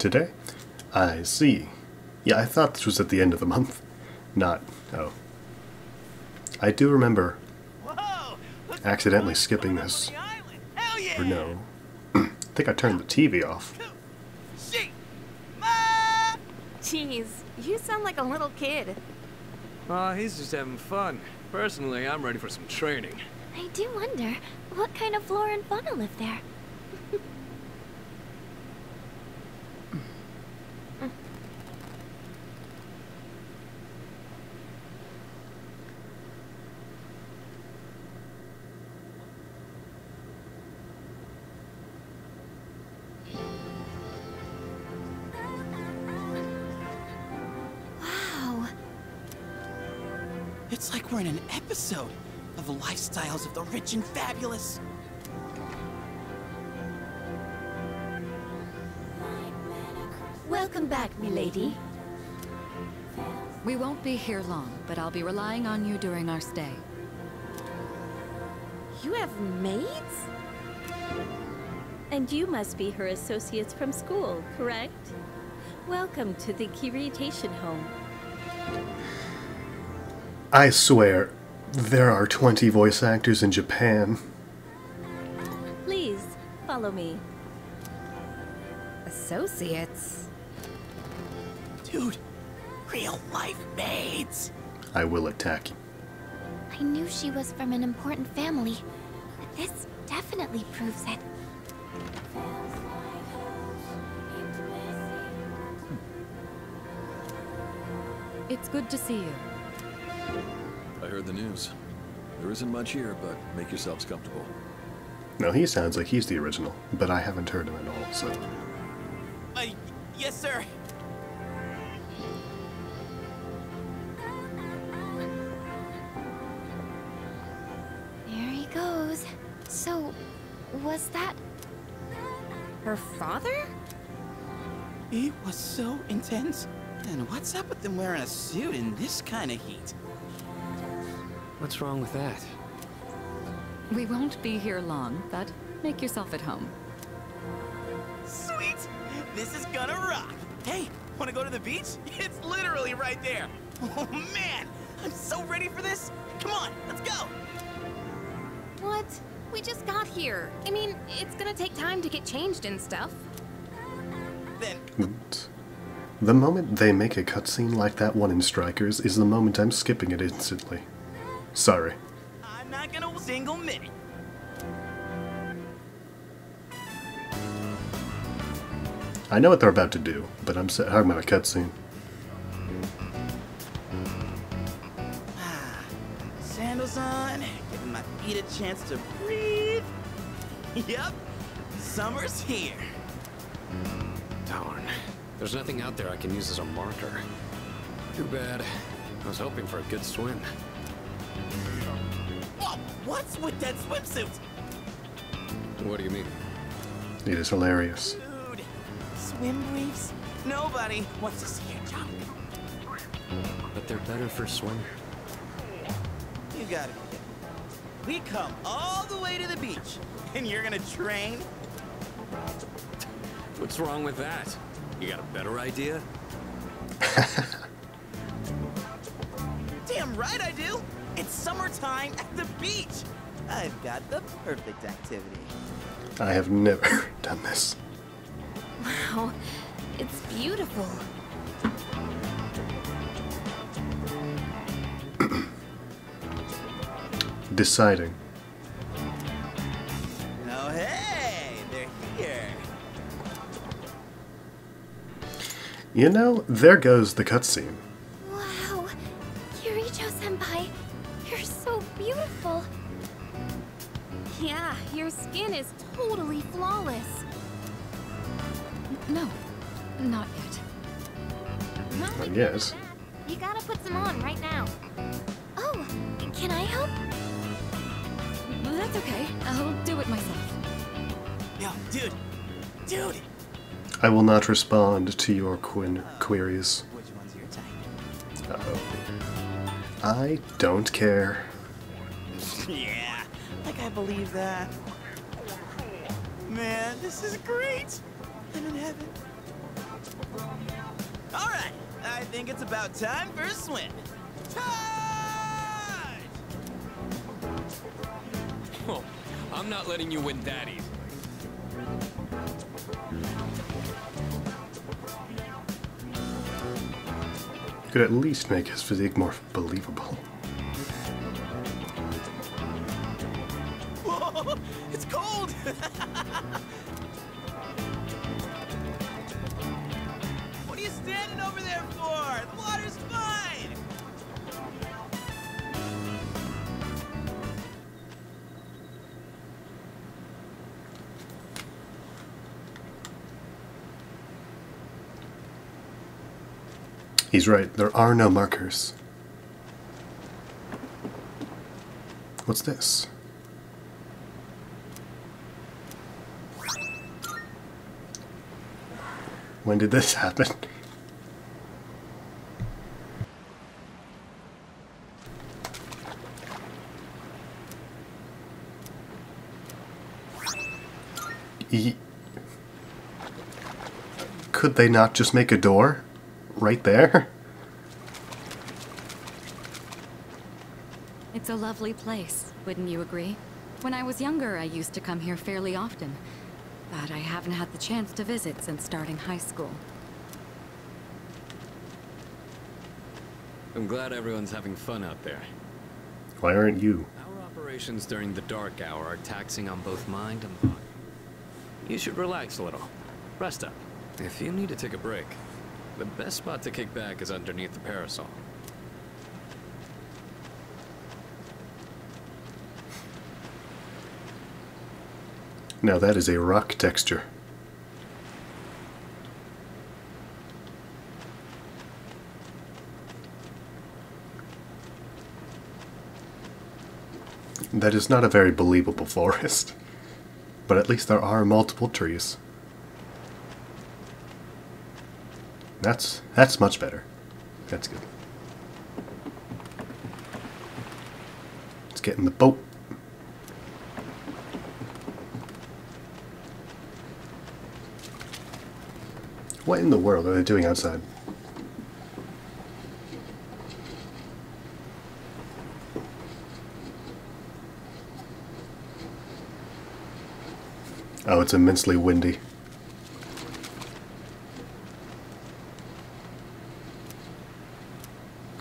Today? I see. Yeah, I thought this was at the end of the month. Not... oh. I do remember accidentally skipping this. Or no. I think I turned the TV off. Jeez, you sound like a little kid. Aw, he's just having fun. Personally, I'm ready for some training. I do wonder, what kind of flora and fauna live there? Wow. It's like we're in an episode of the lifestyles of the rich and fabulous. Welcome back, milady. We won't be here long, but I'll be relying on you during our stay. You have maids? And you must be her associates from school, correct? Welcome to the Kiritation home. I swear, there are 20 voice actors in Japan. Please, follow me. Associates? Dude, real life maids. I will attack you. I knew she was from an important family, but this definitely proves it. It's good to see you. I heard the news. There isn't much here, but make yourselves comfortable. No, he sounds like he's the original, but I haven't heard him at all, so... Yes, sir. There he goes. So, was that her father? It was so intense. And what's up with them wearing a suit in this kind of heat? What's wrong with that? We won't be here long, but make yourself at home. Sweet! This is gonna rock! Hey, wanna go to the beach? It's literally right there! Oh man! I'm so ready for this! Come on, let's go! What? We just got here. I mean, it's gonna take time to get changed and stuff. Then... The moment they make a cutscene like that one in Strikers is the moment I'm skipping it instantly. Sorry. I'm not gonna single minute. I know what they're about to do, but I'm talking about a cutscene. Sandals on, giving my feet a chance to breathe. Yep, summer's here. Darn. There's nothing out there I can use as a marker. Too bad. I was hoping for a good swim. Whoa, what's with that swimsuit? What do you mean? It is hilarious. Dude, swim briefs? Nobody wants to see your junk. But they're better for swim. You gotta be kidding. We come all the way to the beach, and you're gonna train? What's wrong with that? You got a better idea? Damn right I do! It's summertime at the beach! I've got the perfect activity. I have never done this. Wow, it's beautiful. Deciding. Oh hey, they're here. You know, there goes the cutscene. Wow, Kirijo-senpai, you're so beautiful. Yeah, your skin is totally flawless. No, not yet. Not I like guess. that. You gotta put some on right now. Oh, can I help? That's okay. I'll do it myself. Yo, dude! I will not respond to your queries. Which one's your type? Uh-oh. I don't care. Yeah, like I believe that. Man, this is great! I'm in heaven. All right, I think it's about time for a swim. Tide! Oh, I'm not letting you win that easy. Could at least make his physique more believable. Whoa, it's cold! What are you standing over there for? The water's fine! He's right, there are no markers. What's this? When did this happen? Could they not just make a door? Right there? It's a lovely place, wouldn't you agree? When I was younger, I used to come here fairly often, but I haven't had the chance to visit since starting high school. I'm glad everyone's having fun out there. Why aren't you? Our operations during the dark hour are taxing on both mind and body. You should relax a little. Rest up. If you need to take a break, the best spot to kick back is underneath the parasol. Now that is a rock texture. That is not a very believable forest, but at least there are multiple trees. That's much better. That's good. Let's get in the boat. What in the world are they doing outside? Oh, it's immensely windy.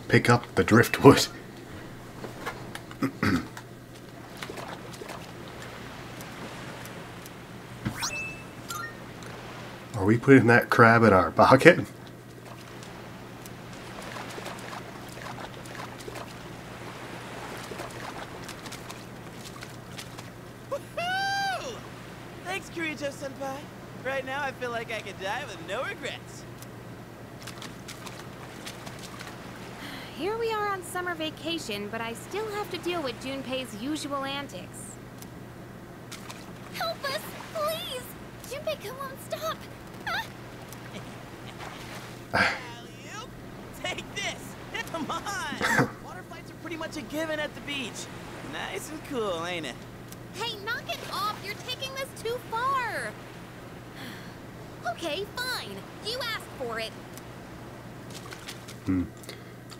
Pick up the driftwood. Are we putting that crab in our pocket? Woohoo! Thanks, Kirito-senpai. Right now, I feel like I could die with no regrets. Here we are on summer vacation, but I still have to deal with Junpei's usual antics. Help us, please! Junpei won't stop! Alley-oop. Take this! Come on! Water fights are pretty much a given at the beach. Nice and cool, ain't it? Hey, knock it off! You're taking this too far! Okay, fine. You asked for it.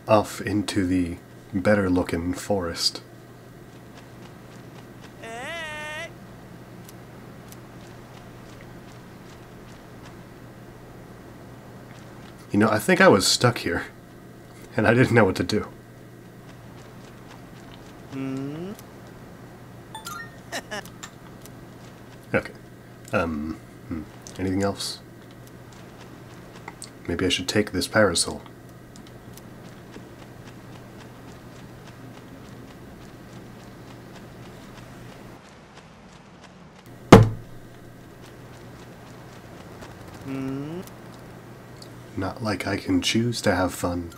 Off into the better-looking forest. Hey! You know, I think I was stuck here, and I didn't know what to do. Okay. Anything else? Maybe I should take this parasol. Not like I can choose to have fun.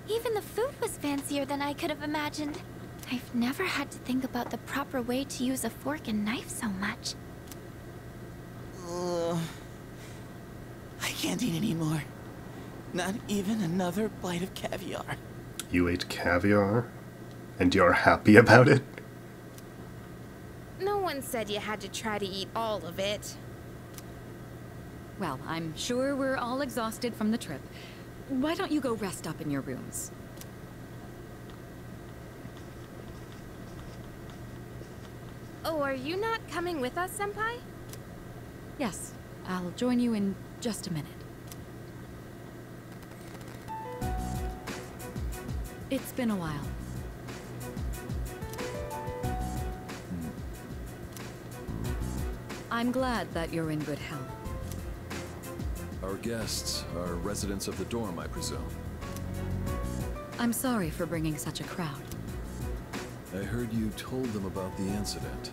Even the food was fancier than I could have imagined. I've never had to think about the proper way to use a fork and knife so much. I can't eat anymore. Not even another bite of caviar. You ate caviar? And you're happy about it? No one said you had to try to eat all of it. Well, I'm sure we're all exhausted from the trip. Why don't you go rest up in your rooms? Oh, are you not coming with us, Senpai? Yes, I'll join you in just a minute. It's been a while. I'm glad that you're in good health. Our guests are residents of the dorm, I presume. I'm sorry for bringing such a crowd. I heard you told them about the incident.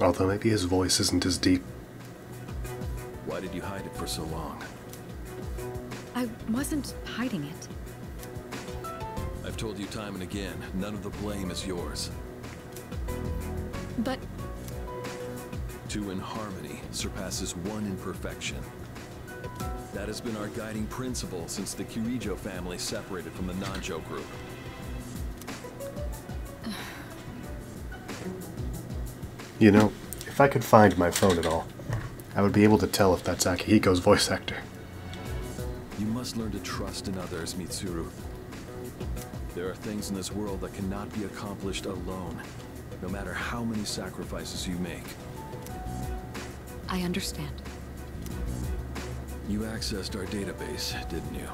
Although maybe his voice isn't as deep. Why did you hide it for so long? I wasn't hiding it. I've told you time and again, none of the blame is yours. But Two in harmony surpasses one in perfection. That has been our guiding principle since the Kirijo family separated from the Nanjo group. You know, if I could find my phone at all, I would be able to tell if that's Akihiko's voice actor. You must learn to trust in others, Mitsuru. There are things in this world that cannot be accomplished alone, no matter how many sacrifices you make. I understand. You accessed our database, didn't you?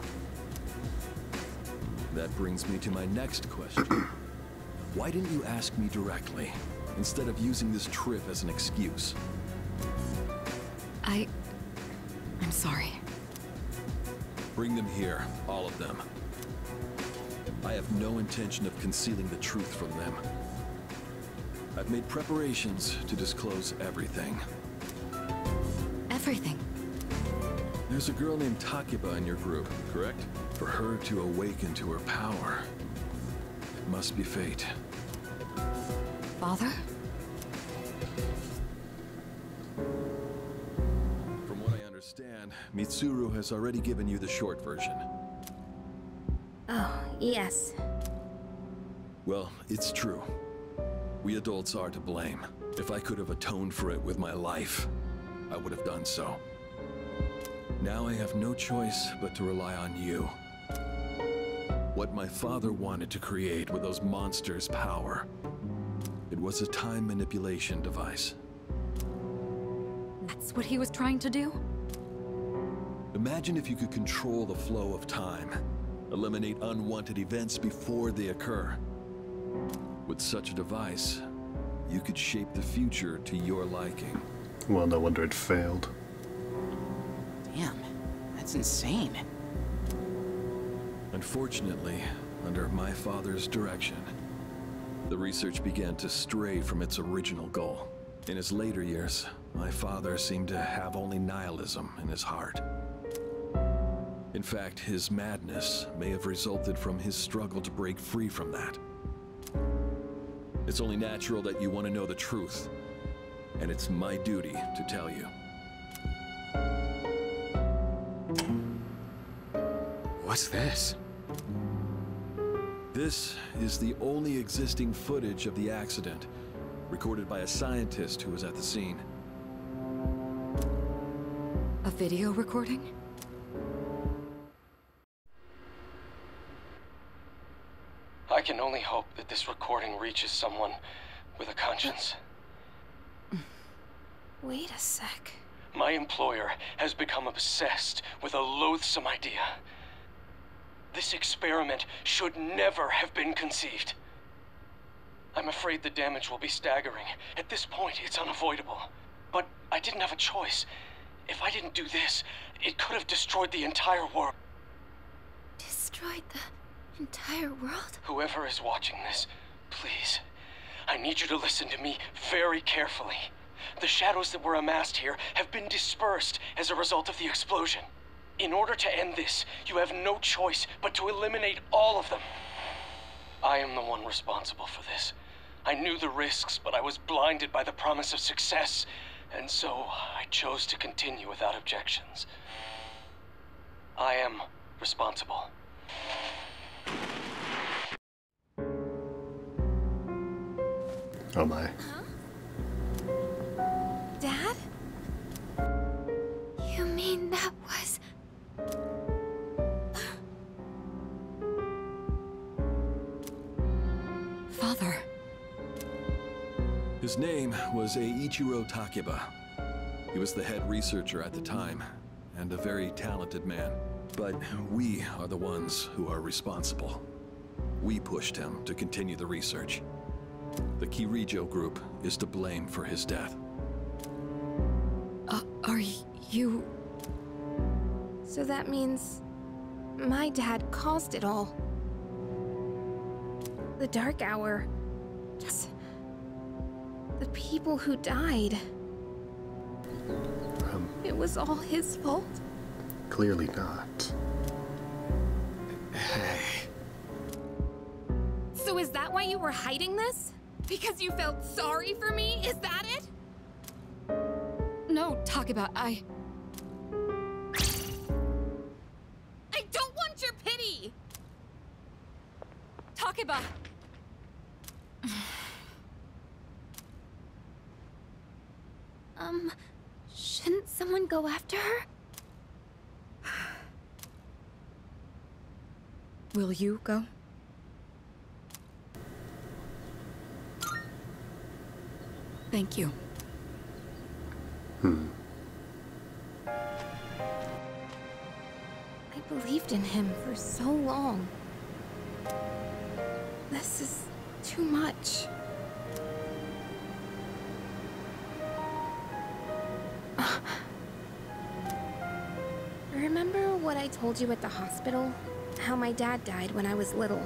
That brings me to my next question. Why didn't you ask me directly, instead of using this trip as an excuse? I'm sorry. Bring them here, all of them. I have no intention of concealing the truth from them. I've made preparations to disclose everything. Everything. There's a girl named Takiba in your group, correct? For her to awaken to her power, it must be fate. Father? From what I understand, Mitsuru has already given you the short version. Oh, yes. Well, it's true. We adults are to blame. If I could have atoned for it with my life, I would have done so. Now I have no choice but to rely on you. What my father wanted to create with those monsters' power, it was a time manipulation device. That's what he was trying to do? Imagine if you could control the flow of time, eliminate unwanted events before they occur. With such a device, you could shape the future to your liking. Well, no wonder it failed. Damn, that's insane. Unfortunately, under my father's direction, the research began to stray from its original goal. In his later years, my father seemed to have only nihilism in his heart. In fact, his madness may have resulted from his struggle to break free from that. It's only natural that you want to know the truth, and it's my duty to tell you. What's this? This is the only existing footage of the accident, recorded by a scientist who was at the scene. A video recording? I can only hope that this recording reaches someone with a conscience. Wait a sec. My employer has become obsessed with a loathsome idea. This experiment should never have been conceived. I'm afraid the damage will be staggering. At this point, it's unavoidable. But I didn't have a choice. If I didn't do this, it could have destroyed the entire world. Destroyed the entire world? Whoever is watching this, please, I need you to listen to me very carefully. The shadows that were amassed here have been dispersed as a result of the explosion. In order to end this, you have no choice but to eliminate all of them. I am the one responsible for this. I knew the risks, but I was blinded by the promise of success, and so I chose to continue without objections. I am responsible. Oh my. Dad? You mean that was... Father. His name was Eiichiro Takeba. He was the head researcher at the time, and a very talented man. But we are the ones who are responsible. We pushed him to continue the research. The Kirijo group is to blame for his death. Are you... So that means my dad caused it all. The Dark Hour. Just the people who died. It was all his fault. Clearly not. So is that why you were hiding this? Because you felt sorry for me? Is that it? No, Takeba, I don't want your pity! Takeba! Shouldn't someone go after her? Will you go? Thank you. I believed in him for so long. This is too much. Remember what I told you at the hospital? How my dad died when I was little.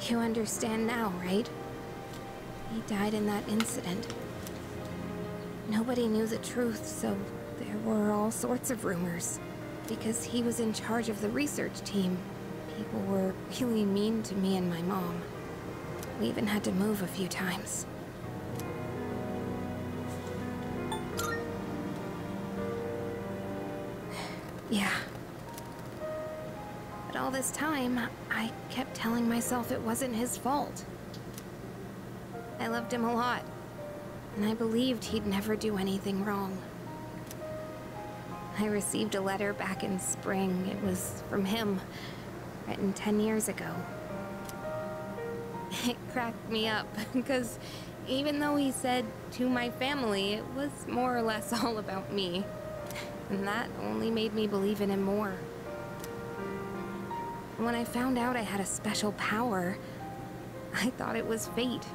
You understand now, right? He died in that incident. Nobody knew the truth, so there were all sorts of rumors. Because he was in charge of the research team, people were really mean to me and my mom. We even had to move a few times. Yeah. But all this time, I kept telling myself it wasn't his fault. I loved him a lot, and I believed he'd never do anything wrong. I received a letter back in spring. It was from him, written 10 years ago. It cracked me up, because even though he said to my family, it was more or less all about me. And that only made me believe in him more. When I found out I had a special power, I thought it was fate.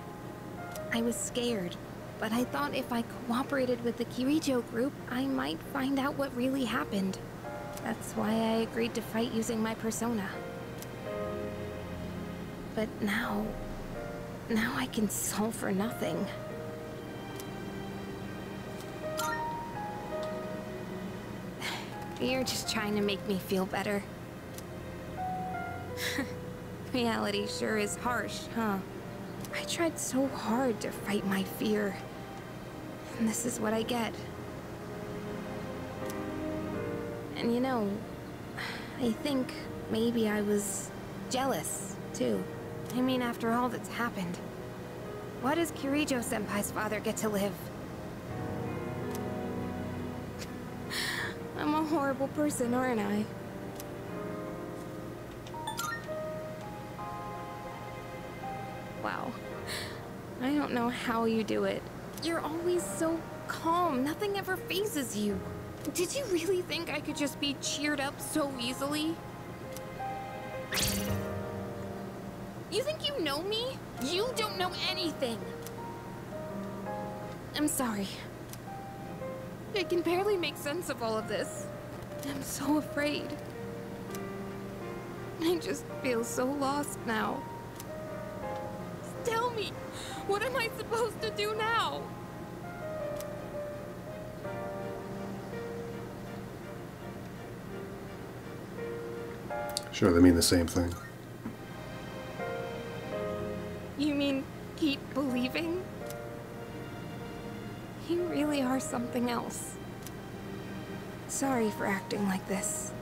I was scared, but I thought if I cooperated with the Kirijo group, I might find out what really happened. That's why I agreed to fight using my persona. But now I can solve for nothing. You're just trying to make me feel better. Reality sure is harsh, huh? I tried so hard to fight my fear. And this is what I get. And you know, I think maybe I was jealous, too. I mean, after all that's happened. Why does Kirijo-senpai's father get to live? I'm a horrible person, aren't I? Wow. I don't know how you do it. You're always so calm. Nothing ever phases you. Did you really think I could just be cheered up so easily? You think you know me? You don't know anything. I'm sorry. I can barely make sense of all of this. I'm so afraid. I just feel so lost now. Tell me, what am I supposed to do now? Sure, they mean the same thing. You mean keep believing? You really are something else. Sorry for acting like this.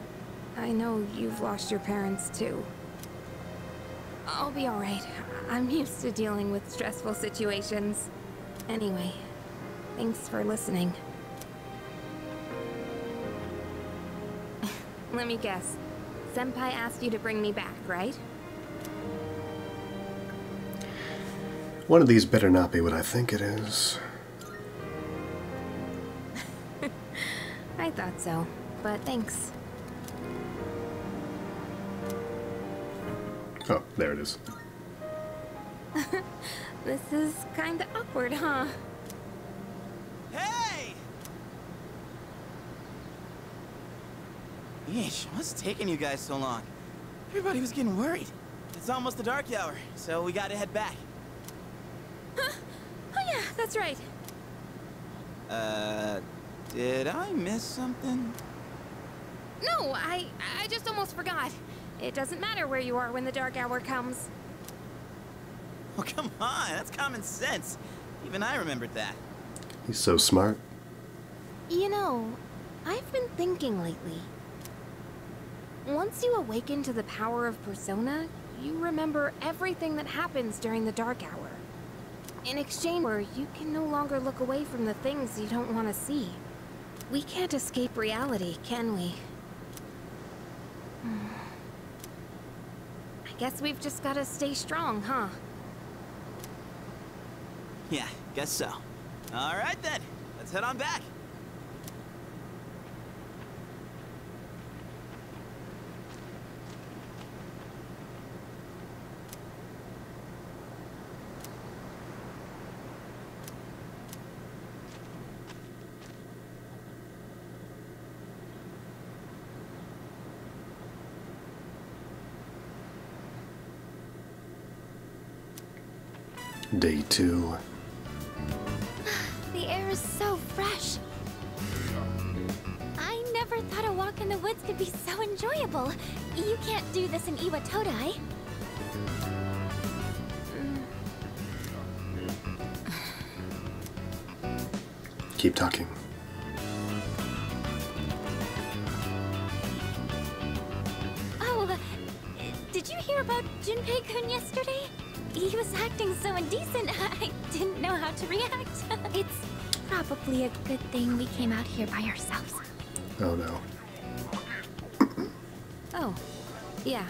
I know you've lost your parents too. I'll be alright. I'm used to dealing with stressful situations. Anyway, thanks for listening. Let me guess. Senpai asked you to bring me back, right? One of these better not be what I think it is. I thought so, but thanks. Oh, there it is. This is kinda awkward, huh? Hey! Yeesh, what's taking you guys so long? Everybody was getting worried. It's almost the dark hour, so we gotta head back. Huh? Oh yeah, that's right. Did I miss something? No, I just almost forgot. It doesn't matter where you are when the dark hour comes. Oh, come on, that's common sense. Even I remembered that. He's so smart. You know, I've been thinking lately. Once you awaken to the power of Persona, you remember everything that happens during the dark hour. In exchange, you can no longer look away from the things you don't want to see. We can't escape reality, can we? I guess we've just gotta stay strong, huh? Yeah, guess so. All right then, let's head on back. Day 2. The air is so fresh. I never thought a walk in the woods could be so enjoyable. You can't do this in Iwatodai. Keep talking. Oh, did you hear about Junpei-kun yesterday? He was acting so indecent, I didn't know how to react. It's probably a good thing we came out here by ourselves. Oh no. Oh, yeah.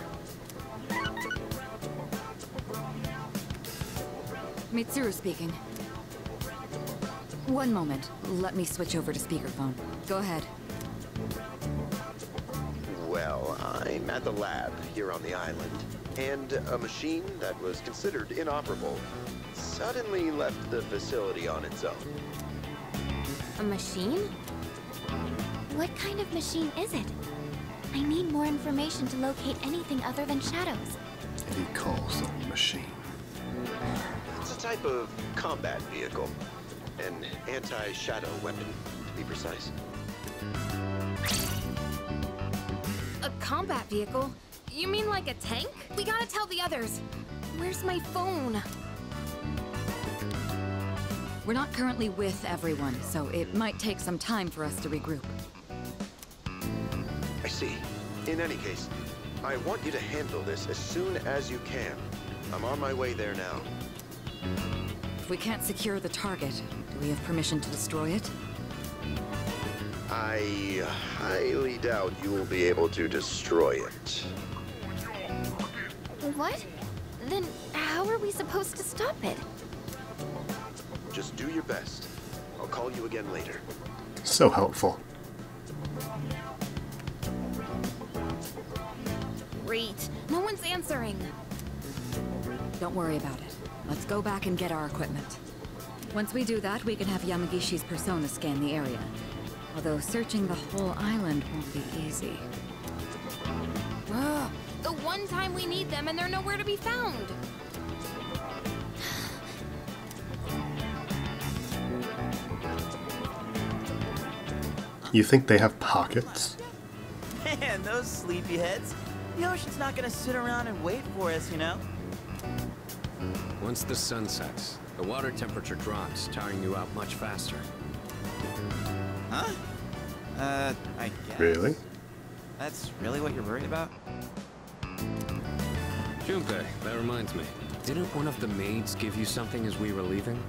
Mitsuru speaking. One moment. Let me switch over to speakerphone. Go ahead. Well, I'm at the lab here on the island, and a machine that was considered inoperable suddenly left the facility on its own. A machine? What kind of machine is it? I need more information to locate anything other than shadows. And he calls them a machine. It's a type of combat vehicle. An anti-shadow weapon, to be precise. A combat vehicle? You mean like a tank? We gotta tell the others. Where's my phone? We're not currently with everyone, so it might take some time for us to regroup. I see. In any case, I want you to handle this as soon as you can. I'm on my way there now. If we can't secure the target, do we have permission to destroy it? I highly doubt you will be able to destroy it. What? Then how are we supposed to stop it? Just do your best. I'll call you again later. So helpful. Great. No one's answering. Don't worry about it. Let's go back and get our equipment. Once we do that, we can have Yamagishi's persona scan the area. Although searching the whole island won't be easy. Ugh, the one time we need them and they're nowhere to be found. You think they have pockets? Man, those sleepyheads. The ocean's not gonna sit around and wait for us, you know? Once the sun sets, the water temperature drops, tiring you out much faster. Huh? I guess. Really? That's really what you're worried about? Junpei, that reminds me. Didn't one of the maids give you something as we were leaving?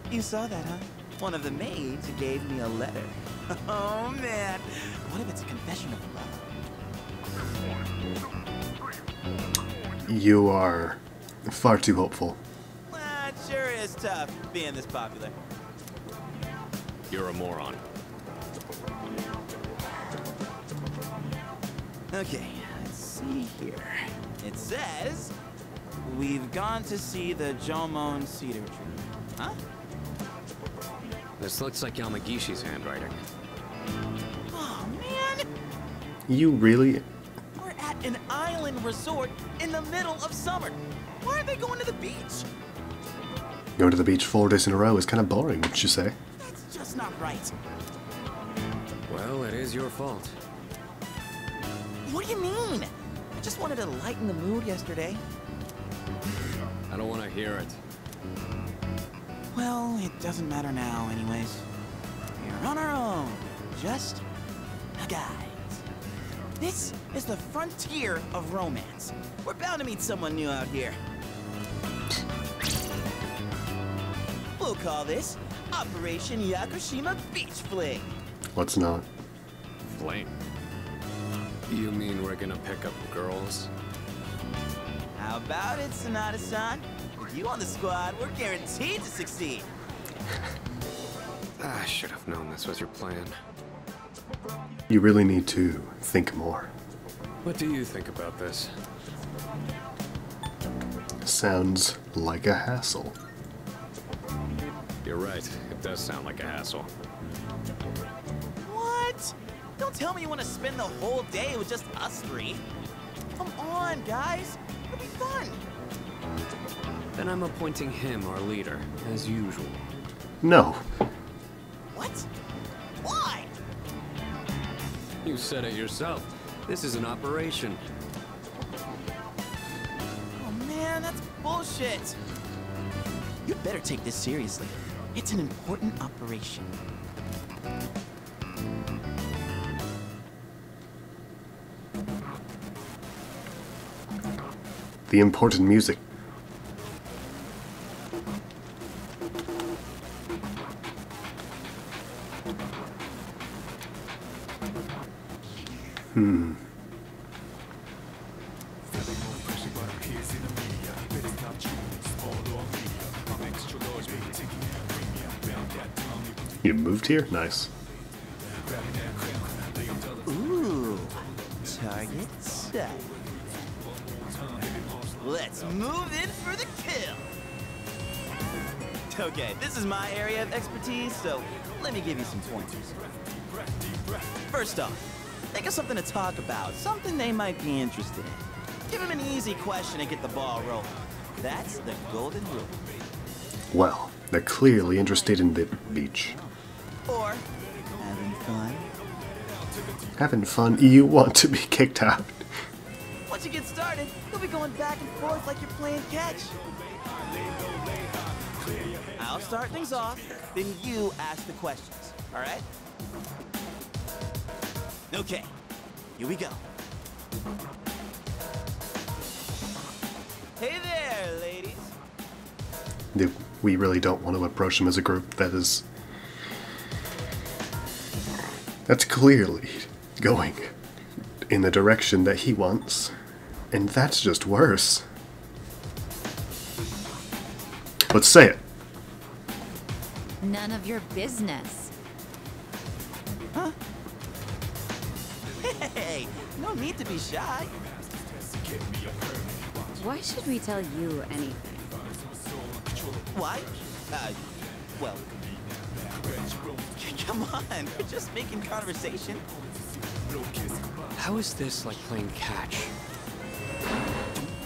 You saw that, huh? One of the maids gave me a letter. Oh, man. What if it's a confession of love? You are far too hopeful. It sure is tough being this popular. You're a moron. Okay, let's see here. It says, we've gone to see the Jomon cedar tree. Huh? This looks like Yamagishi's handwriting. Oh, man! You really? We're at an island resort in the middle of summer. Why aren't they going to the beach? Going to the beach 4 days in a row is kind of boring, wouldn't you say? That's just not right. Well, it is your fault. What do you mean? I just wanted to lighten the mood yesterday. I don't want to hear it. Well, it doesn't matter now anyways. We're on our own. Just a guys. This is the frontier of romance. We're bound to meet someone new out here. We'll call this Operation Yakushima Beach Fling. Let's not. Flame. You mean we're gonna pick up girls? How about it, Sonata-san? With you on the squad, we're guaranteed to succeed. I should have known this was your plan. You really need to think more. What do you think about this? Sounds like a hassle. You're right, it does sound like a hassle. What? Don't tell me you want to spend the whole day with just us three. Come on, guys. It'll be fun. Then I'm appointing him our leader, as usual. No. What? Why? You said it yourself. This is an operation. Oh man, that's bullshit. You'd better take this seriously. It's an important operation. The important music. You moved here? Nice. Ooh, target set. Let's move in for the kill. Okay, this is my area of expertise, so let me give you some pointers. First off, think of something to talk about, something they might be interested in. Give them an easy question and get the ball rolling. That's the golden rule. Well, they're clearly interested in the beach. Or having fun. Having fun? You want to be kicked out. Once you get started, you'll be going back and forth like you're playing catch. I'll start things off, then you ask the questions, all right? Okay, here we go. Hey there, ladies. We really don't want to approach them as a group. That's clearly going in the direction that he wants. And that's just worse. Let's say it. None of your business. Huh? Hey, no need to be shy. Why should we tell you anything? Why? Well, come on, we're just making conversation. How is this like playing catch?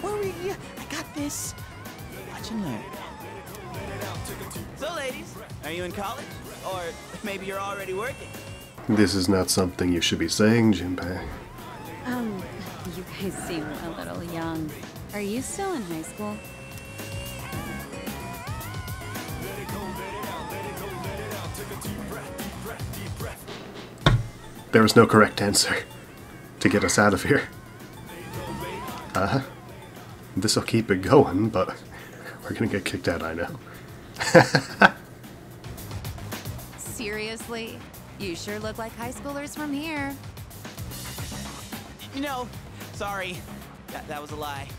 Don't worry, I got this. Watch and learn. So, ladies, are you in college? Or maybe you're already working? This is not something you should be saying, Junpei. You guys seem a little young. Are you still in high school? There is no correct answer to get us out of here. This'll keep it going, but we're gonna get kicked out, I know. Seriously? You sure look like high schoolers from here. No, sorry. That was a lie.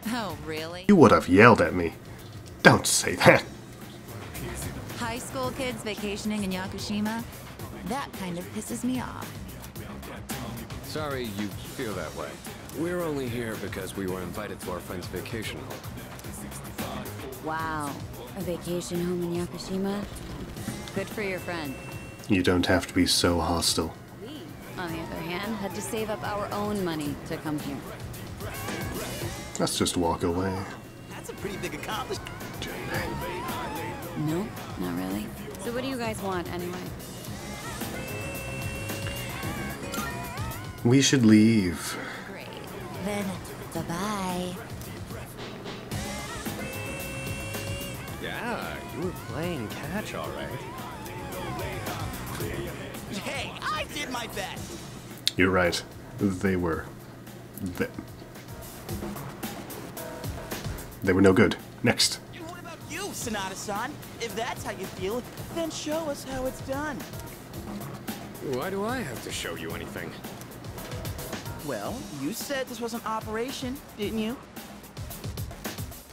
Oh, really? You would have yelled at me. Don't say that. High school kids vacationing in Yakushima? That kind of pisses me off. Sorry you feel that way. We're only here because we were invited to our friend's vacation home. Wow. A vacation home in Yakushima? Good for your friend. You don't have to be so hostile. We, on the other hand, had to save up our own money to come here. Let's just walk away. That's a pretty big accomplishment. Nope, not really. So what do you guys want, anyway? We should leave. Great. Then, bye-bye. Yeah, you were playing catch all right. Hey, I did my best. You're right. They were no good. Next. And what about you, Sanada-san? If that's how you feel, then show us how it's done. Why do I have to show you anything? Well, you said this was an operation, didn't you?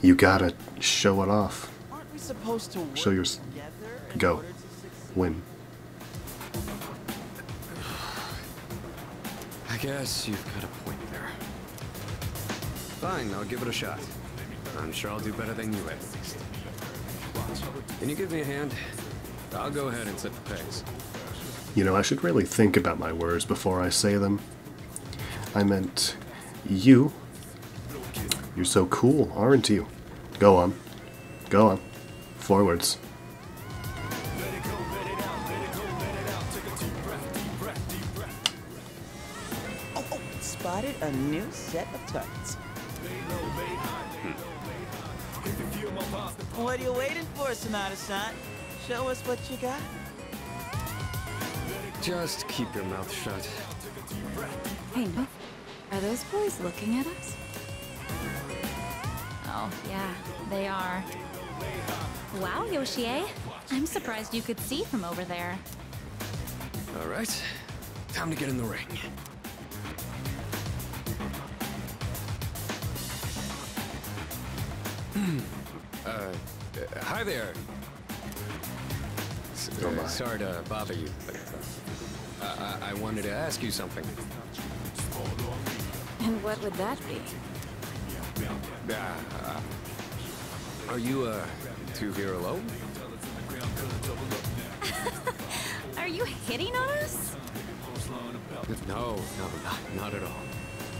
You gotta show it off. Aren't we supposed to work Show your together in go. order to succeed? Win. I guess you've got a point there. Fine, I'll give it a shot. I'm sure I'll do better than you at least. Can you give me a hand? I'll go ahead and set the pace. You know, I should really think about my words before I say them. I meant you. You're so cool, aren't you? Go on. Go on. Forwards. Oh, spotted a new set of targets. What are you waiting for, Sanada-san? Show us what you got. Just keep your mouth shut. Hey, no. Are those boys looking at us? Oh, yeah, they are. Wow, Yoshie. I'm surprised you could see from over there. All right, time to get in the ring. Hi there. Sorry to bother you, but I wanted to ask you something. And what would that be? Are you two here alone? Are you hitting on us? No, not at all.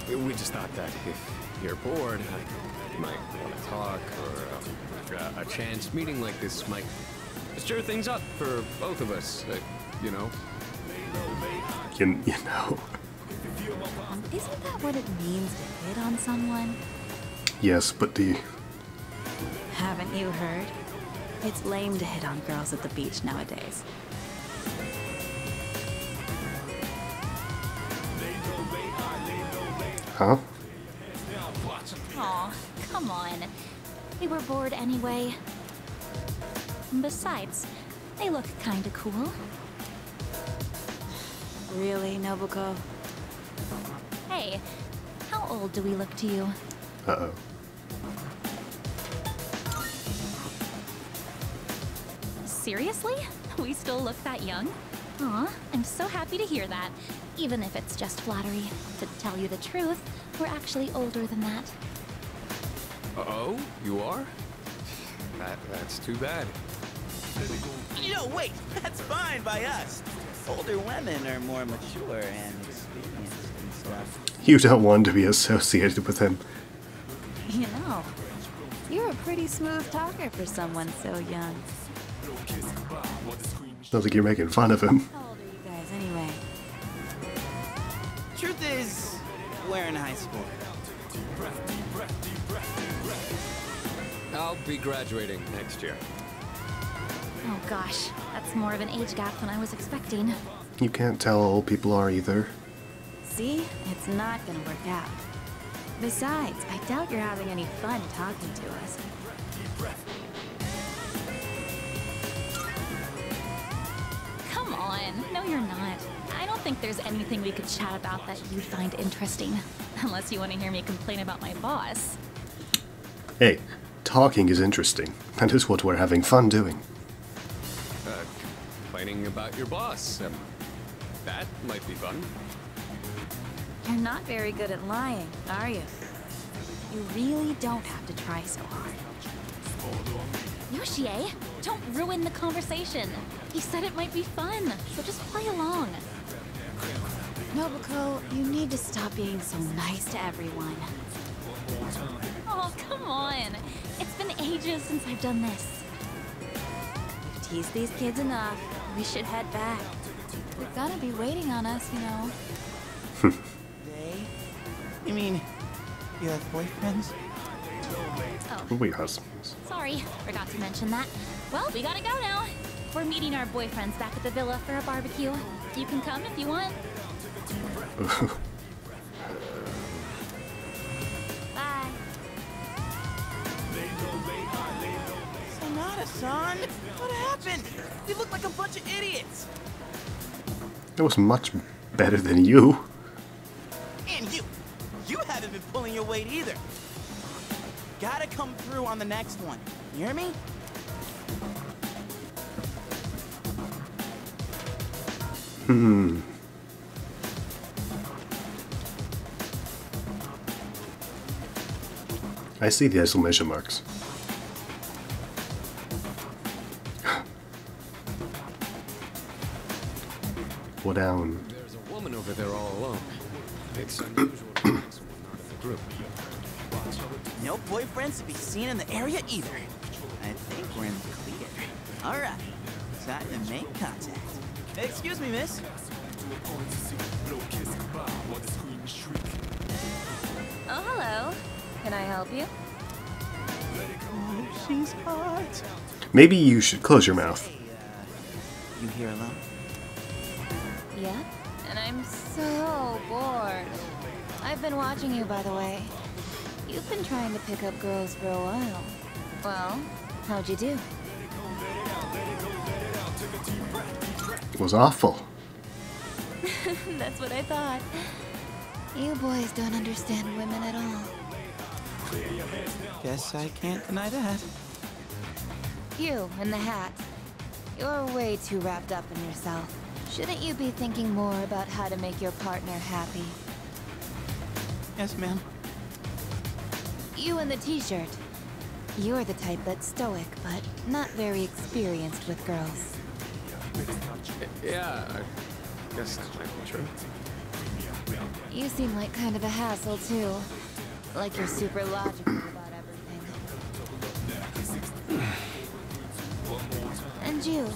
We just thought that if you're bored, you might want to talk, or a chance meeting like this might stir things up for both of us, you know? You know. Isn't that what it means to hit on someone? Yes, but do you... Haven't you heard? It's lame to hit on girls at the beach nowadays. Huh? Aw, come on. We were bored anyway. Besides, they look kinda cool. Really, Nobuko? Hey, how old do we look to you? Uh-oh. Seriously? We still look that young? Aw, I'm so happy to hear that. Even if it's just flattery. To tell you the truth, we're actually older than that. Oh, you are? That's too bad. No, wait, that's fine by us. Older women are more mature and experienced and stuff. You don't want to be associated with him. You know, you're a pretty smooth talker for someone so young. Sounds like you're making fun of him. How old are you guys anyway? Truth is, we're in high school. I'll be graduating next year. Oh gosh, that's more of an age gap than I was expecting. You can't tell how old people are either. See? It's not gonna work out. Besides, I doubt you're having any fun talking to us. Come on. No, you're not. I don't think there's anything we could chat about that you'd find interesting. Unless you want to hear me complain about my boss. Hey, talking is interesting. That is what we're having fun doing. Complaining about your boss. That might be fun. You're not very good at lying, are you? You really don't have to try so hard. Yoshie, don't ruin the conversation. You said it might be fun, so just play along. Nobuko, you need to stop being so nice to everyone. Oh, come on. It's been ages since I've done this. We've teased these kids enough. We should head back. They're gonna be waiting on us, you know. They? You mean, you have boyfriends? Oh, We husbands. sorry. Forgot to mention that. Well, we gotta go now. We're meeting our boyfriends back at the villa for a barbecue. You can come if you want. Bye. Sonata-san, what happened? You look like a bunch of idiots. It was much better than you. And you haven't been pulling your weight either. Gotta come through on the next one. You hear me? I see the exclamation marks. Well, down. There's a woman over there all alone. It's unusual to find someone not in the group. No boyfriends to be seen in the area either. I think we're in the clear. All right, time to make contact. Excuse me, miss. Oh, hello. Can I help you? Oh, she's hot. Maybe you should close your mouth. Hey, you here alone? Yep. And I'm so bored. I've been watching you, by the way. You've been trying to pick up girls for a while. Well, how'd you do? It was awful. That's what I thought. You boys don't understand women at all. Guess I can't deny that. You in the hat. You're way too wrapped up in yourself. Shouldn't you be thinking more about how to make your partner happy? Yes, ma'am. You in the t-shirt. You're the type that's stoic, but not very experienced with girls. Yeah, I guess that might be true. You seem like kind of a hassle, too. Like you're super logical about everything. And you,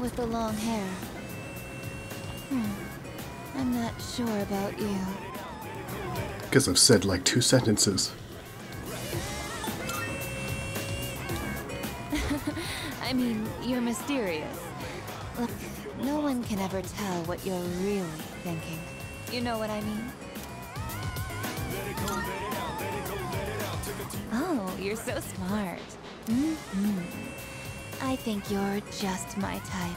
with the long hair. I'm not sure about you. Because I've said like 2 sentences. I mean, you're mysterious. Look, no one can ever tell what you're really thinking. You know what I mean? Oh, you're so smart. I think you're just my type.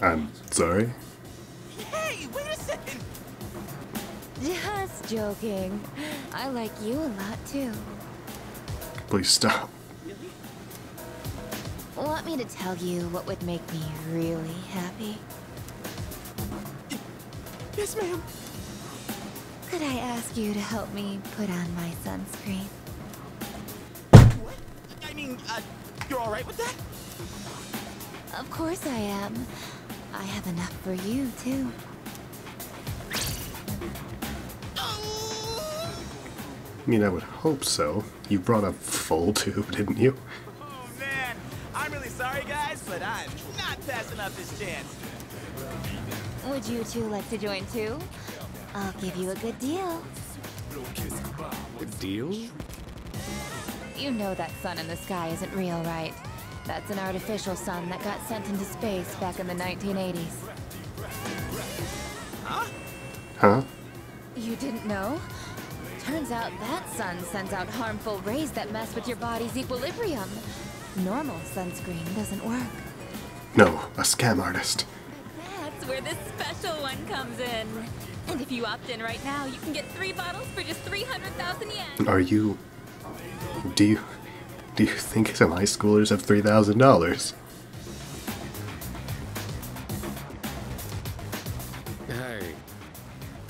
I'm sorry. Hey, wait a second. Just joking. I like you a lot, too. Please stop. Want me to tell you what would make me really happy? Yes, ma'am. Could I ask you to help me put on my sunscreen? What? I mean, you're all right with that? Of course I am. I have enough for you, too. I mean, I would hope so. You brought a full tube, didn't you? Oh, man. I'm really sorry, guys, but I'm not passing up this chance. Would you two like to join, too? I'll give you a good deal. The deal? You know that sun in the sky isn't real, right? That's an artificial sun that got sent into space back in the 1980s. Huh? You didn't know? Turns out that sun sends out harmful rays that mess with your body's equilibrium. Normal sunscreen doesn't work. No, a scam artist. That's where this special one comes in. And if you opt in right now, you can get 3 bottles for just 300,000 yen. Are you... Do you think some high schoolers have $3,000? Hey,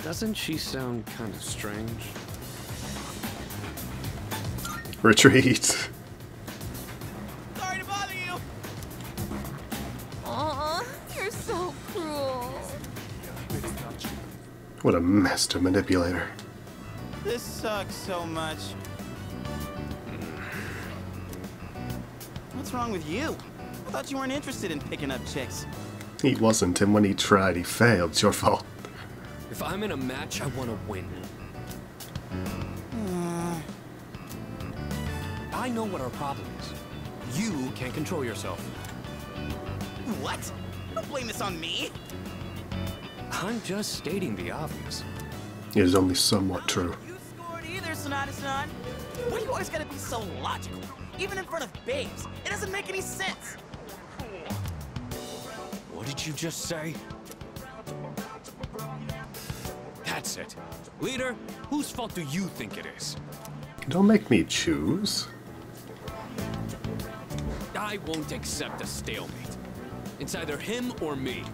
doesn't she sound kind of strange? Retreat. Sorry to bother you. Aw, you're so cruel. What a master manipulator. This sucks so much. What's wrong with you? I thought you weren't interested in picking up chicks. He wasn't, and when he tried, he failed. It's your fault. If I'm in a match, I want to win. I know what our problem is. You can't control yourself. What? Don't blame this on me. I'm just stating the obvious. It is only somewhat true. You scored either, Sonata-san. Why do you always gotta be so logical? Even in front of babes. It doesn't make any sense. What did you just say? That's it. Leader, whose fault do you think it is? Don't make me choose. I won't accept a stalemate. It's either him or me.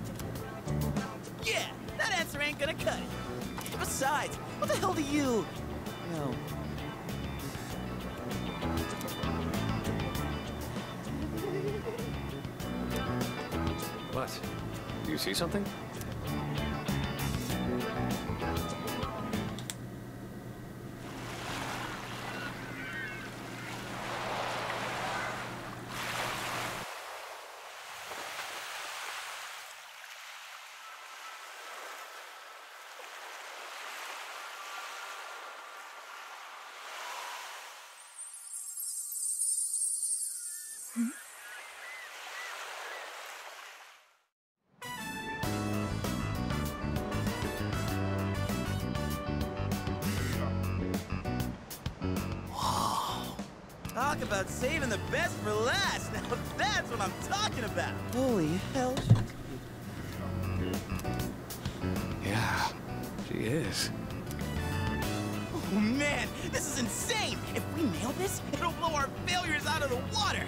Yeah, that answer ain't gonna cut it. Besides, what the hell do you know? What? Do you see something? Talk about saving the best for last. Now that's what I'm talking about. Holy hell. Yeah, she is. Oh man, this is insane. If we nail this, it'll blow our failures out of the water.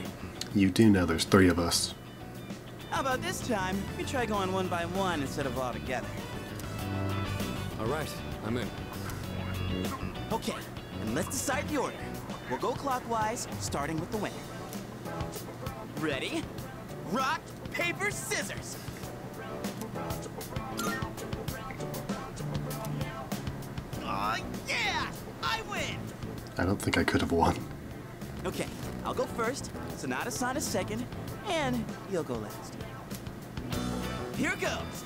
You do know there's 3 of us. How about this time, we try going one by one instead of all together? All right, I'm in. Okay, and let's decide the order. We'll go clockwise, starting with the winner. Ready? Rock, paper, scissors! Aw, yeah! I win! I don't think I could have won. Okay, I'll go first, Sonata-san is second, and you'll go last. Here goes!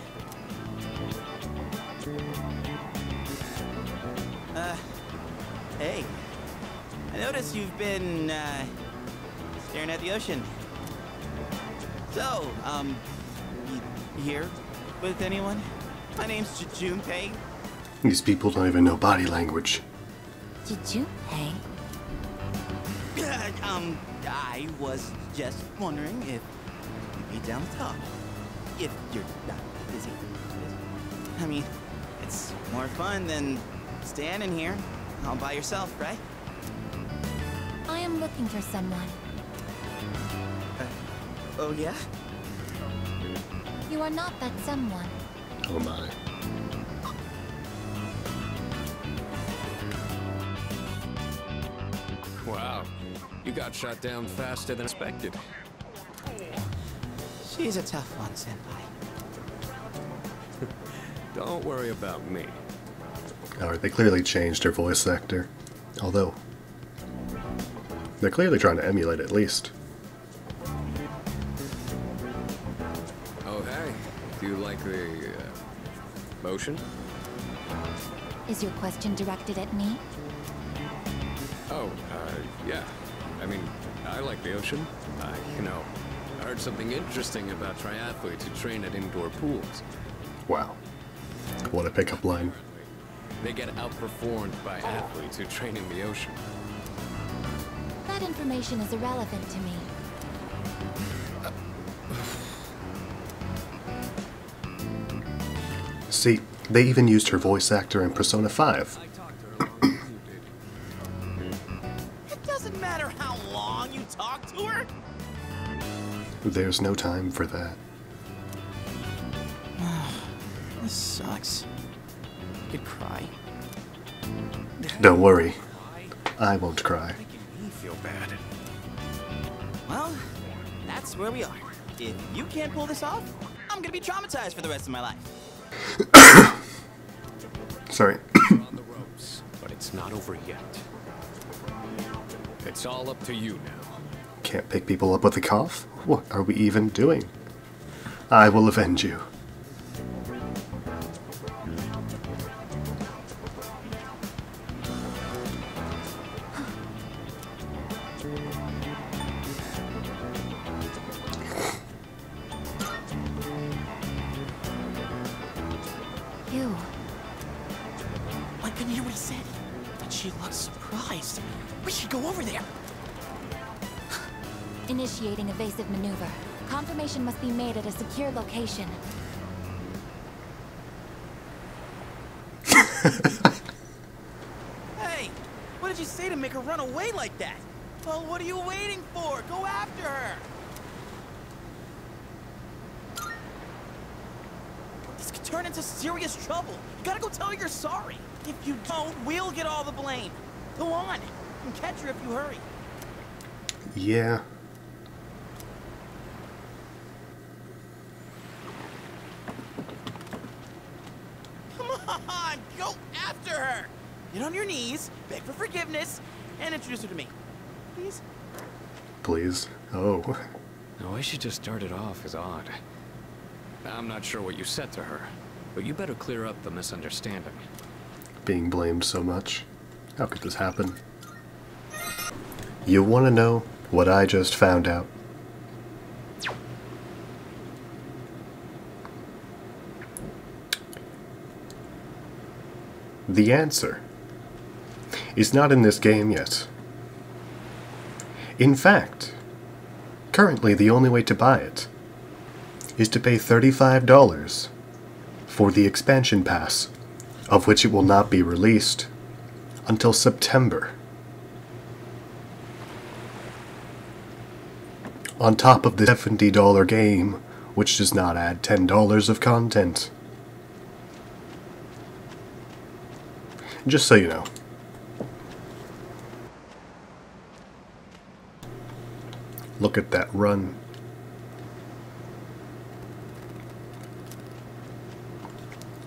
Hey. I notice you've been, staring at the ocean. So, you here with anyone? My name's Junpei. These people don't even know body language. Did you pay? I was just wondering if you'd be down to talk. If you're not busy. I mean, it's more fun than standing here all by yourself, right? I am looking for someone. Oh yeah? You are not that someone. Oh my. Wow, you got shot down faster than expected. She's a tough one, Senpai. Don't worry about me. Alright, they clearly changed her voice actor. Although, they're clearly trying to emulate at least. Oh, hey. Do you like the, motion? Is your question directed at me? Oh, yeah. I mean, I like the ocean. I heard something interesting about triathletes who train at indoor pools. Wow. What a pickup line. They get outperformed by athletes who train in the ocean. That information is irrelevant to me. See, they even used her voice actor in Persona 5. It doesn't matter how long you talk to her. There's no time for that. This sucks. I could cry. Don't worry. I won't cry. Making me feel bad. Well, that's where we are. If you can't pull this off, I'm gonna be traumatized for the rest of my life. Sorry. We're on the ropes, but it's not over yet. It's all up to you now. Can't pick people up with a cough? What are we even doing? I will avenge you. You. I couldn't hear what he said, but she looks surprised. We should go over there. Initiating evasive maneuver. Confirmation must be made at a secure location. Hey, what did you say to make her run away like that? Well, what are you waiting for? Go after her. This could turn into serious trouble. You gotta go tell her you're sorry. If you don't, we'll get all the blame. Go on. You can catch her if you hurry. Yeah. Come on, go after her. Get on your knees, beg for forgiveness, and introduce her to me. Please? Please. Oh. The way she just started off is odd. I'm not sure what you said to her, but you better clear up the misunderstanding. Being blamed so much. How could this happen? You want to know what I just found out? The answer is not in this game yet. In fact, currently the only way to buy it is to pay $35 for the expansion pass, of which it will not be released until September. On top of the $70 game, which does not add $10 of content. Just so you know. Look at that run.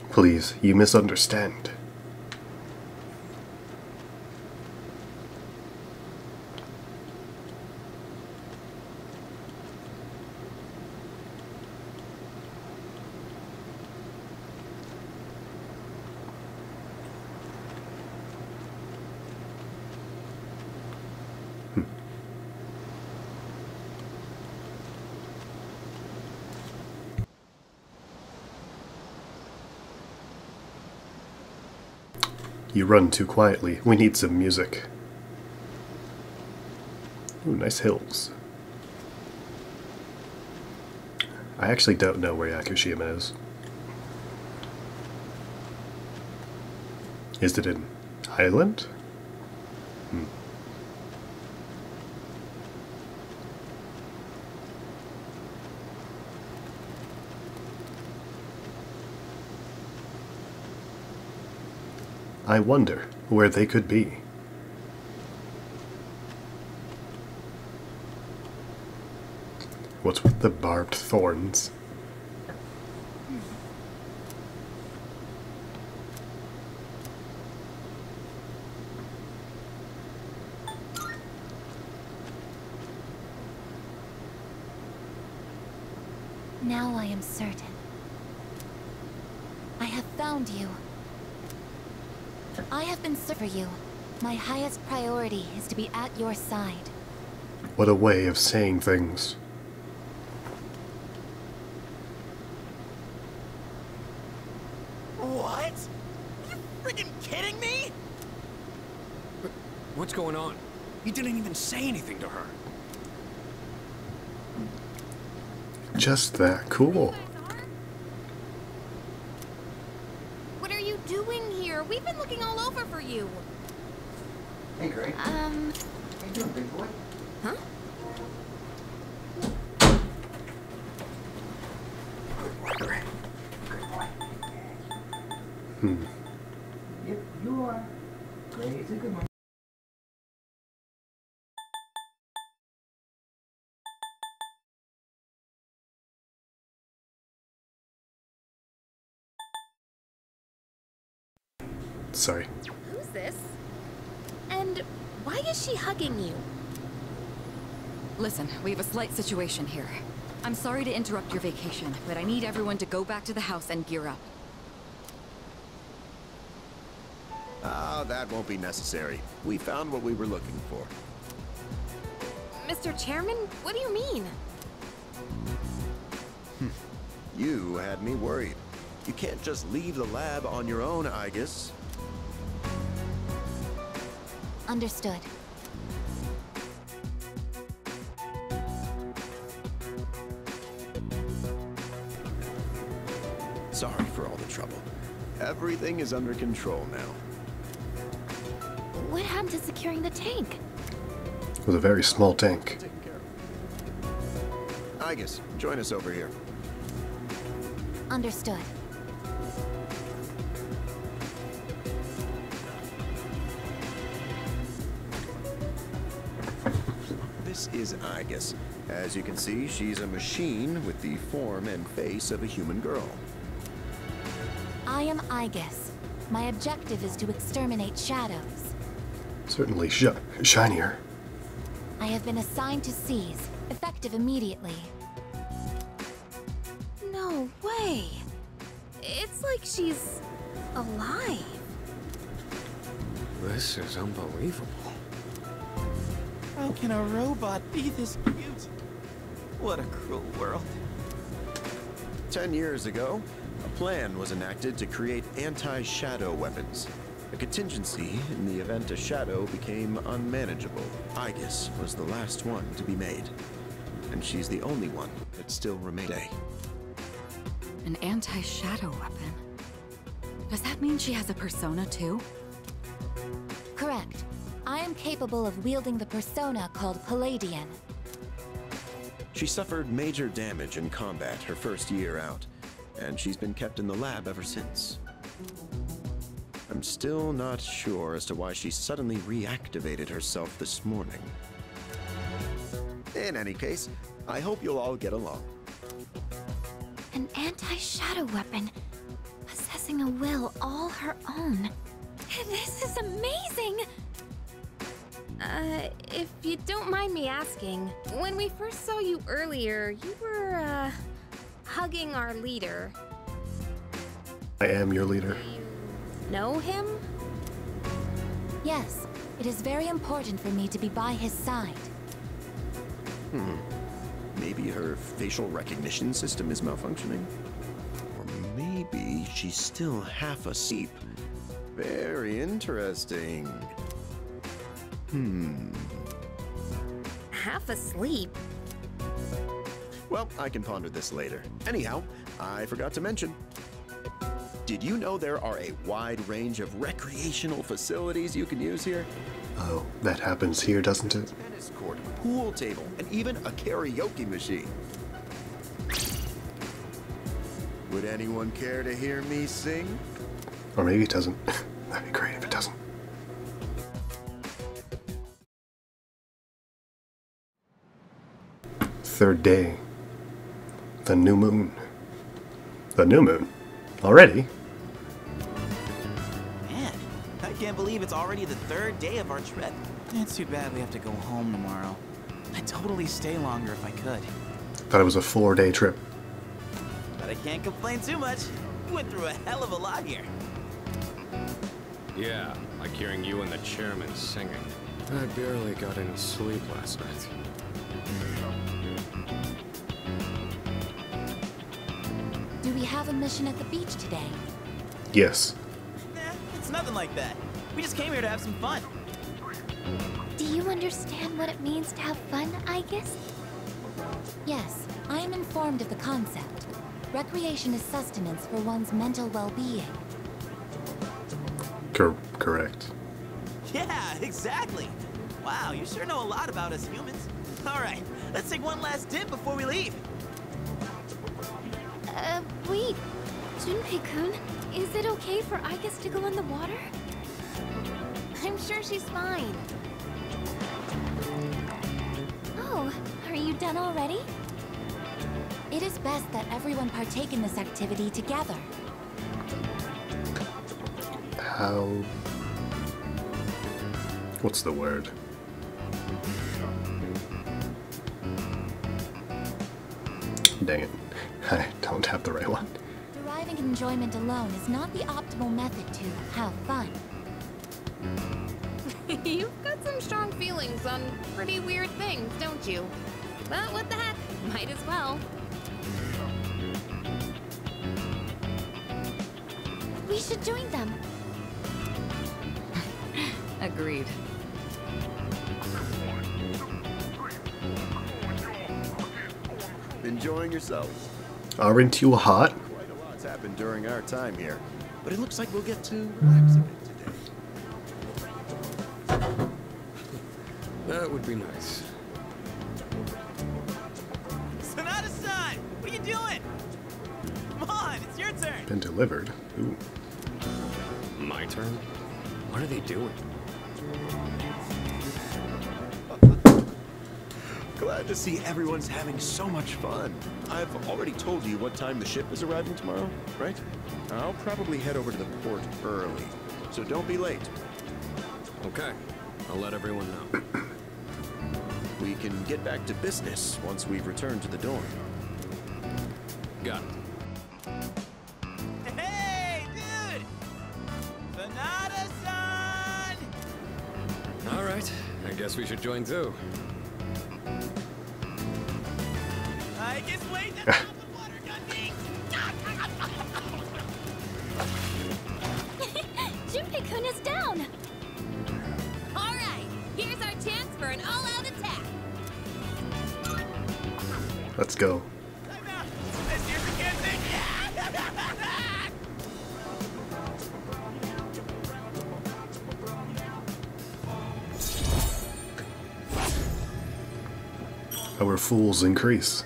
Please, you misunderstand. You run too quietly. We need some music. Ooh, nice hills. I actually don't know where Yakushima is. Is it an island? I wonder where they could be. What's with the barbed thorns? Now I am certain. I have found you. I have been searching for you. My highest priority is to be at your side. What a way of saying things. What? Are you freaking kidding me? What's going on? He didn't even say anything to her. Just that cool. What are you doing here? We've been looking all over for you. Hey, Gray. How you doing, big boy? Huh? Gray. Good boy. Yep, you are. Gray's a good one. Sorry. Who's this? And why is she hugging you? Listen, we have a slight situation here. I'm sorry to interrupt your vacation, but I need everyone to go back to the house and gear up. Ah, that won't be necessary. We found what we were looking for. Mr. Chairman, what do you mean? You had me worried. You can't just leave the lab on your own, Aigis. Understood. Sorry for all the trouble. Everything is under control now. What happened to securing the tank? It was a very small tank. Taken care of. Aigis, join us over here. Understood. This is Aigis. As you can see, she's a machine with the form and face of a human girl. I am Aigis. My objective is to exterminate shadows. Certainly shinier. I have been assigned to seize, effective immediately. No way. It's like she's alive. This is unbelievable. How can a robot be this cute? What a cruel world. 10 years ago, a plan was enacted to create anti-shadow weapons. A contingency in the event a shadow became unmanageable. Aigis was the last one to be made. And she's the only one that still remains. An anti-shadow weapon? Does that mean she has a persona too? Correct. I am capable of wielding the persona called Palladian. She suffered major damage in combat her first year out, and she's been kept in the lab ever since. I'm still not sure as to why she suddenly reactivated herself this morning. In any case, I hope you'll all get along. An anti-shadow weapon, possessing a will all her own. This is amazing! If you don't mind me asking, when we first saw you earlier, you were, hugging our leader. I am your leader. Do you know him? Yes, it is very important for me to be by his side. Maybe her facial recognition system is malfunctioning? Or maybe she's still half asleep. Very interesting. Half asleep. Well, I can ponder this later. Anyhow, I forgot to mention. Did you know there are a wide range of recreational facilities you can use here? Oh, that happens here, doesn't it? Tennis court, pool table, and even a karaoke machine. Would anyone care to hear me sing? Or maybe it doesn't. That'd be great if it doesn't. Third day. The new moon. The new moon? Already? Man, I can't believe it's already the third day of our trip. It's too bad we have to go home tomorrow. I'd totally stay longer if I could. Thought it was a 4-day trip. But I can't complain too much. We went through a hell of a lot here. Yeah, like hearing you and the chairman singing. I barely got any sleep last night. Do we have a mission at the beach today? Yes. Nah, it's nothing like that. We just came here to have some fun. Do you understand what it means to have fun, Aigis? Yes, I am informed of the concept. Recreation is sustenance for one's mental well-being. Correct. Yeah, exactly. Wow, you sure know a lot about us humans. All right, let's take one last dip before we leave. Wait. Junpei-kun, is it okay for Aigis to go in the water? I'm sure she's fine. Oh, are you done already? It is best that everyone partake in this activity together. How... What's the word? Dang it. I don't have the right one. Deriving enjoyment alone is not the optimal method to have fun. You've got some strong feelings on pretty weird things, don't you? But what the heck? Might as well. We should join them. Agreed. Enjoying yourselves? Aren't you hot? Quite a lot's happened during our time here, but it looks like we'll get to relax a bit today. That would be nice. Sonata-san, what are you doing? Come on, it's your turn. Been delivered. Ooh. My turn? What are they doing? Glad to see everyone's having so much fun. I've already told you what time the ship is arriving tomorrow, right? I'll probably head over to the port early, so don't be late. Okay, I'll let everyone know. We can get back to business once we've returned to the dorm. Got it. Hey, dude! Sonata-san! All right, I guess we should join too. I guess wait, that's not the water gun thing! Junpei-kun is down! Alright, here's our chance for an all-out attack! Let's go. Time out! This here's the kid thing! Our fools increase.